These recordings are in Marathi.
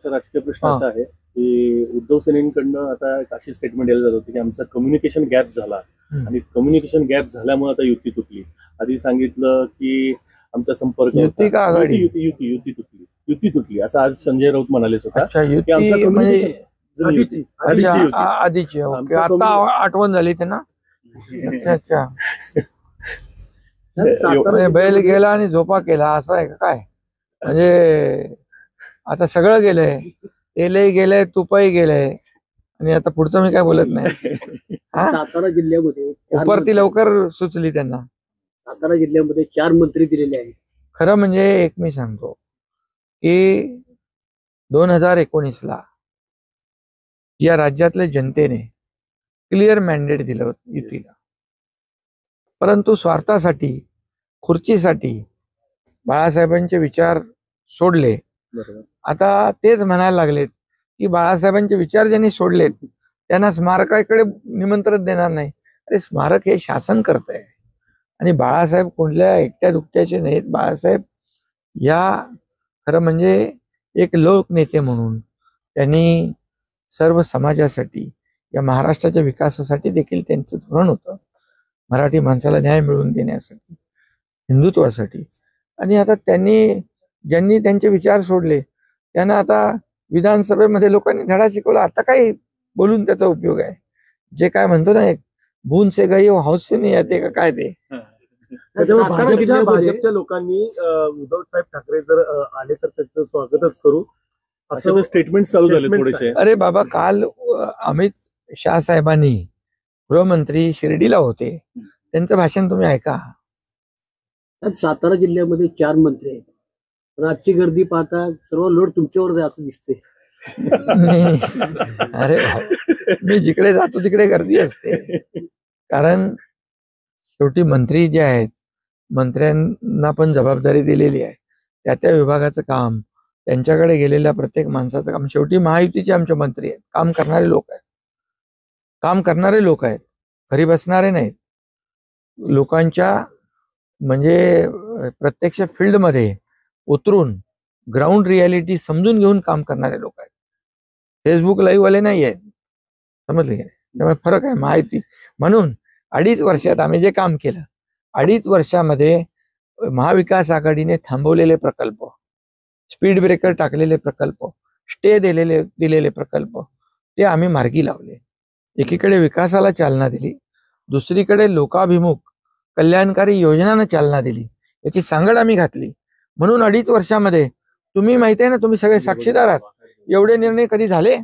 राजकीय प्रश्न असा आहे की उद्धव सेनेकडनं आता एक अशी स्टेटमेंट द्यायला जात होती की आमचा कम्युनिकेशन गॅप झाला आणि कम्युनिकेशन गॅप झाल्यामुळे आता युती तुटली. आधी सांगितलं की आमचा संपर्क युती का आघाडी? युती तुटली असं आज संजय राऊत म्हणाले स्वतः. अच्छा, युती म्हणजे आधीची. ओके, आता आठवण झाली त्यांना. अच्छा म्हणजे बैल गेला आणि झोपा केला असं आहे का काय? म्हणजे आता सगळं गेलंय, तेलही गेलंय, तुपही गेलंय आणि आता पुढचं मी काय बोलत नाही. सातारा जिल्ह्यामध्ये उपरती लवकर सुचली त्यांना. सातारा जिल्ह्यामध्ये 4 मंत्री दिलेले आहेत. खरं म्हणजे एक मी सांगतो की 2019ला या राज्यातल्या जनतेने क्लिअर मॅन्डेट दिलं होतं युतीला, परंतु स्वार्थासाठी, खुर्चीसाठी बाळासाहेबांचे विचार सोडले. आता तेच म्हणायला लागलेत की बाळासाहेबांचे विचार ज्यांनी सोडलेत त्यांना स्मारकाकडे निमंत्रण देणार नाही. अरे स्मारक हे शासन करतंय आणि बाळासाहेब कुठल्या एकट्या दुकट्याचे नाहीत. बाळासाहेब या खरं म्हणजे एक लोकनेते म्हणून त्यांनी सर्व समाजासाठी, या महाराष्ट्राच्या विकासासाठी देखील त्यांचं धोरण होतं, मराठी माणसाला न्याय मिळवून देण्यासाठी, हिंदुत्वासाठी. आणि आता ज्यांनी त्यांचे विचार सोडले त्यांना आता विधानसभेमध्ये लोकांनी धडा शिकवला. आता काही बोलून त्याचा उपयोग आहे? जे काय म्हणतो ना, एक भून से गई हो हौस से नाही येते का काय ते. भाजपच्या लोकांनी उद्धव साहेब ठाकरे जर आले तर त्याचं स्वागतच करू असं स्टेटमेंट चालू झाले थोडेसे. अरे बाबा, काल अमित शाह साहेबांनी, गृहमंत्री शिर्डीला होते, त्यांचं भाषण तुम्ही ऐका. सातारा जिल्ह्यामध्ये 4 मंत्री आहेत. आजची गर्दी पाहता सर्व लोड तुमच्यावर आहे असं दिसते. अरे मी जिकडे जातो तिकडे गर्दी असते. कारण शेवटी मंत्री जे आहेत, मंत्र्यांना पण जबाबदारी दिलेली आहे. त्या विभागाचं काम, त्यांच्याकडे गेलेल्या प्रत्येक माणसाचं काम. शेवटी महायुतीचे आमचे मंत्री आहेत, काम करणारे लोक आहेत, घरी बसणारे नाहीत. लोकांच्या म्हणजे प्रत्यक्ष फील्डमध्ये उतरून ग्राउंड रियालिटी समजून घेऊन काम करणारे लोक आहेत. फेसबुक लाईव्ह वाले नाही आहेत, समजले की नाही? त्यामुळे फरक आहे महायुती. म्हणून 2.5 वर्षात आम्ही जे काम केलं, 2.5 वर्षामध्ये महाविकास आघाडीने थांबवलेले प्रकल्प, स्पीड ब्रेकर टाकलेले प्रकल्प, स्टे दिलेले प्रकल्प, ते आम्ही मार्गी लावले. एकीकडे विकासाला चालना दिली, दुसरीकडे लोकाभिमुख कल्याणकारी योजनांना चालना दिली. याची सांगड आम्ही घातली. म्हणून 2.5 वर्षामध्ये तुम्ही माहिती आहे ना, तुम्ही सगळे साक्षीदार आहात, एवढे निर्णय कधी झाले?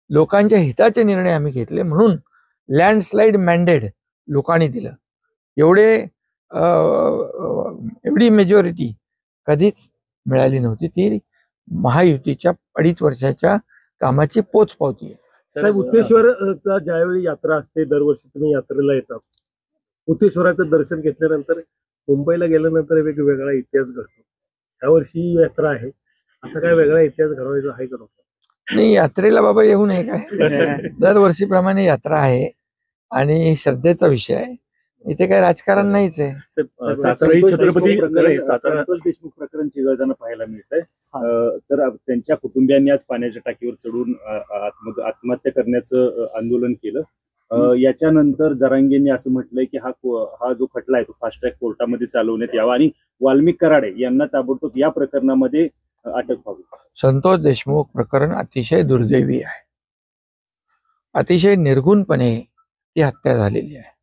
लोकांच्या हिताचे निर्णय आम्ही घेतले. म्हणून लँडस्लाइड मॅन्डेट लोकांनी दिलं. एवढी मेजॉरिटी कधीच मिळाली नव्हती. ती महायुतीच्या 2.5 वर्षाच्या कामाची पोचपावती आहे. साहेब, उत्तेश्वरचा ज्यावेळी यात्रा असते, दरवर्षी तुम्ही यात्रेला येतात, उत्तेश्वराचं दर्शन घेतल्यानंतर मुंबईला गेल्यानंतर वेगवेगळा इतिहास घडतो. यावर्षी यात्रा आहे, आता काय वेगळा इतिहास घडवायचा आहे का? नाही, यात्रेला बाबा येऊ नये काय? दरवर्षीप्रमाणे यात्रा आहे आणि श्रद्धेचा विषय आहे. इथे काही राजकारण नाहीच आहे. संतोष देशमुख प्रकरण चिघळताना पाहायला मिळतंय. तर त्यांच्या कुटुंबियांनी आज पाण्याच्या टाकीवर चढून आत्महत्या करण्याचं आंदोलन केलं. याच्यानंतर जरांगेंनी असं म्हटलंय की हा जो खटला आहे तो फास्ट ट्रॅक कोर्टामध्ये चालवण्यात यावा आणि वाल्मिक कराडे यांना ताबडतोब या प्रकरणामध्ये अटक व्हावी. संतोष देशमुख प्रकरण अतिशय दुर्दैवी आहे. अतिशय निर्गुणपणे ती हत्या झालेली आहे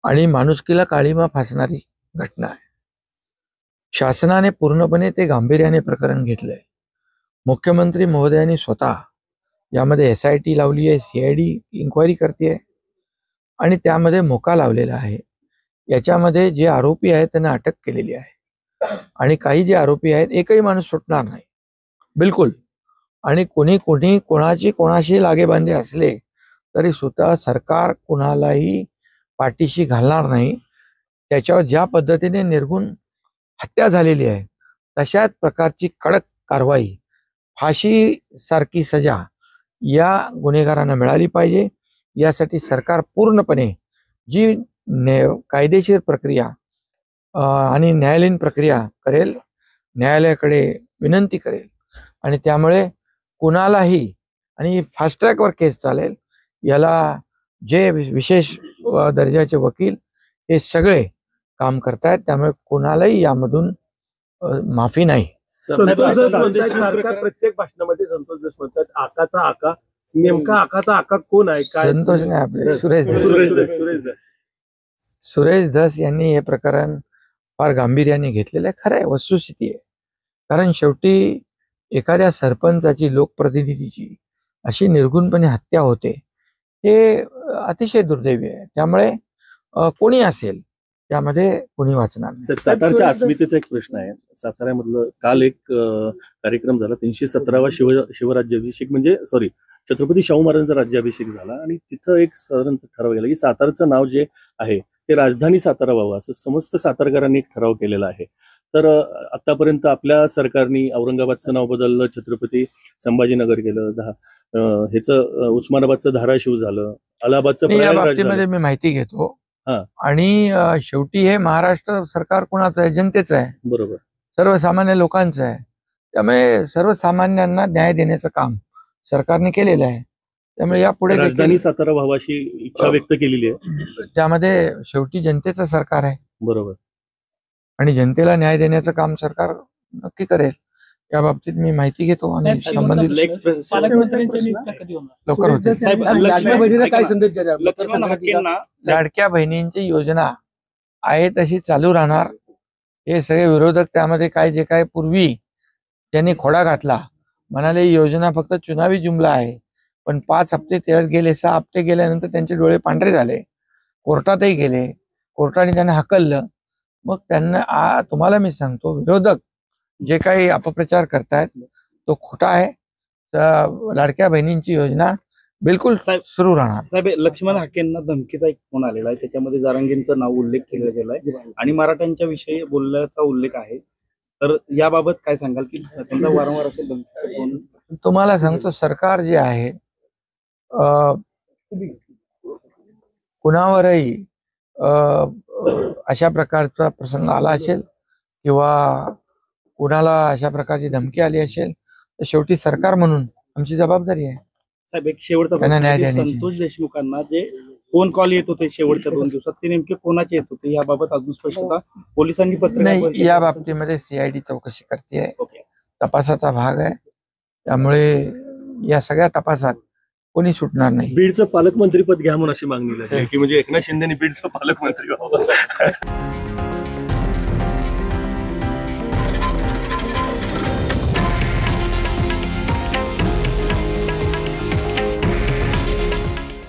आणि माणुसकीला काळीमा फासणारी घटना आहे. शासनाने पूर्णपणे ते गांभीर्याने प्रकरण घेतलंय. मुख्यमंत्री महोदयांनी स्वतः यामध्ये SIT लावली आहे, CID इन्क्वायरी करते आणि त्यामध्ये मोका लावलेला आहे. याच्यामध्ये जे आरोपी आहेत त्यांना अटक केलेली आहे आणि काही जे आरोपी आहेत, एकही माणूस सुटणार नाही बिलकुल. आणि कोणाशी लागेबांधे असले तरी सुद्धा सरकार कुणालाही पाठीशी घालणार नाही. त्याच्यावर ज्या पद्धतीने निर्गुण हत्या झालेली आहे तशाच प्रकारची कडक कारवाई, फाशी सारखी सजा या गुन्हेगारांना मिळाली पाहिजे. यासाठी सरकार पूर्णपणे जी कायदेशीर प्रक्रिया आणि न्यायालयीन प्रक्रिया करेल, न्यायालयाकडे विनंती करेल आणि त्यामुळे कुणालाही, आणि फास्ट ट्रॅकवर केस चालेल, याला जे विशेष दर्जाचे वकील हे सगळे काम करतायत, त्यामुळे कुणालाही यामधून माफी नाही. संतोष जस म्हणतात सारखा प्रत्येक भाषणामध्ये संतोष जस म्हणतात आकाचा आका, नेमका आकाचा आका कोण आहे काय? संतोष नाही, आपले सुरेश धस. सुरेश धस. सुरेश धस यांनी हे प्रकरण फार गांभीर्याने घेतलेलं आहे. खरं आहे, वस्तुस्थिती आहे. कारण शेवटी एखाद्या सरपंचाची, लोकप्रतिनिधीची अशी निर्गुणपणे हत्या होते, हे अतिशय दुर्दैवी आहे. त्यामुळे कोणी असेल त्यामध्ये कोणी वाचणार नाही. सातारच्या अस्मितेचा एक प्रश्न आहे. साताऱ्यामधलं काल एक कार्यक्रम झाला, 317वा शिवराज्याभिषेक, म्हणजे सॉरी छत्रपती शाहू महाराजांचा राज्याभिषेक झाला, आणि तिथं एक साधारण ठराव गेला की सातारचं नाव जे आहे ते राजधानी सातारा व्हावं, असं समस्त सातारकरांनी एक ठराव केलेला आहे. तर आतापर्यंत आपल्या सरकारने औरंगाबादचं नाव बदललं, छत्रपती संभाजीनगर केलं, ह्याचं उस्मानाबादचं धाराशिव झालं, अलाहाबादचं या प्रयागराज बाबतीमध्ये झालं. मी माहिती घेतो. हा. आणि शेवटी हे महाराष्ट्र सरकार कोणाचं आहे? जनतेचं आहे, बरोबर. सर्वसामान्य लोकांचं आहे. त्यामुळे सर्वसामान्यांना न्याय देण्याचं काम सरकारने केलेलं आहे. त्यामुळे यापुढे राजधानी सातारा व्हावा अशी इच्छा व्यक्त केलेली आहे. त्यामध्ये शेवटी जनतेचं सरकार आहे, बरोबर. आणि जनतेला न्याय देण्याचं काम सरकार नक्की करेल. या बाबतीत मी माहिती घेतो आणि संबंधित लवकर होते. लाडक्या बहिणीला काय संदेश द्याल? लक्ष्मण हाकेंना लाडक्या बहिणींची योजना आहे तशी चालू राहणार. हे सगळे विरोधक त्यामध्ये काय जे काय पूर्वी ज्यांनी खोडा घातला, म्हणाले ही योजना फक्त चुनावी जुमला आहे, पण 5 हप्ते त्यात गेले, 6 हप्ते गेल्यानंतर त्यांचे डोळे पांढरे झाले, कोर्टातही गेले, कोर्टाने त्यांना हकललं. मग त्यांना तुम्हाला मी सांगतो, विरोधक जे काही अपप्रचार करतायत तो खोटा आहे. लाडक्या बहिणींची योजना बिलकुल सुरू राहणार. साहेब, लक्ष्मण हाकेंना धमकीचा एक फोन आलेला आहे, त्याच्यामध्ये जारांगेंचं नाव उल्लेख केला गेलाय आणि मराठ्यांच्या विषयी बोलण्याचा उल्लेख आहे. तर याबाबत काय सांगाल की त्यांचा वारंवार असेल धमकीचा फोन? तुम्हाला सांगतो, सरकार जे आहे कुणावरही अशा प्रकारचा प्रसंग आला असेल किंवा कुणाला अशा प्रकारची धमकी आली असेल, तर शेवटी सरकार म्हणून आमची जबाबदारी आहे साहेब, एक शेवटचा त्यांना न्याय प्रश्न, देण्याची. संतोष देशमुखांना जे फोन कॉल येत होते शेवटच्या 2 दिवसात, ते नेमके कोणाचे येत होते याबाबत अजून स्पष्टता पोलिसांनी नाही. या बाबतीमध्ये CID चौकशी करते, ओके. तपासाचा भाग आहे. त्यामुळे या सगळ्या तपासात कोणी सुटणार नाही. बीडचं पालकमंत्रीपद घ्या म्हणून अशी मागणी झाली की म्हणजे एकनाथ शिंदेनी बीडचं पालकमंत्री व्हावं.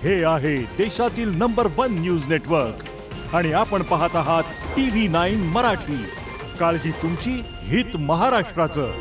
हे आहे देशातील नंबर 1 न्यूज नेटवर्क आणि आपण पाहत आहात TV9 मराठी. काळजी तुमची, हित महाराष्ट्राचं.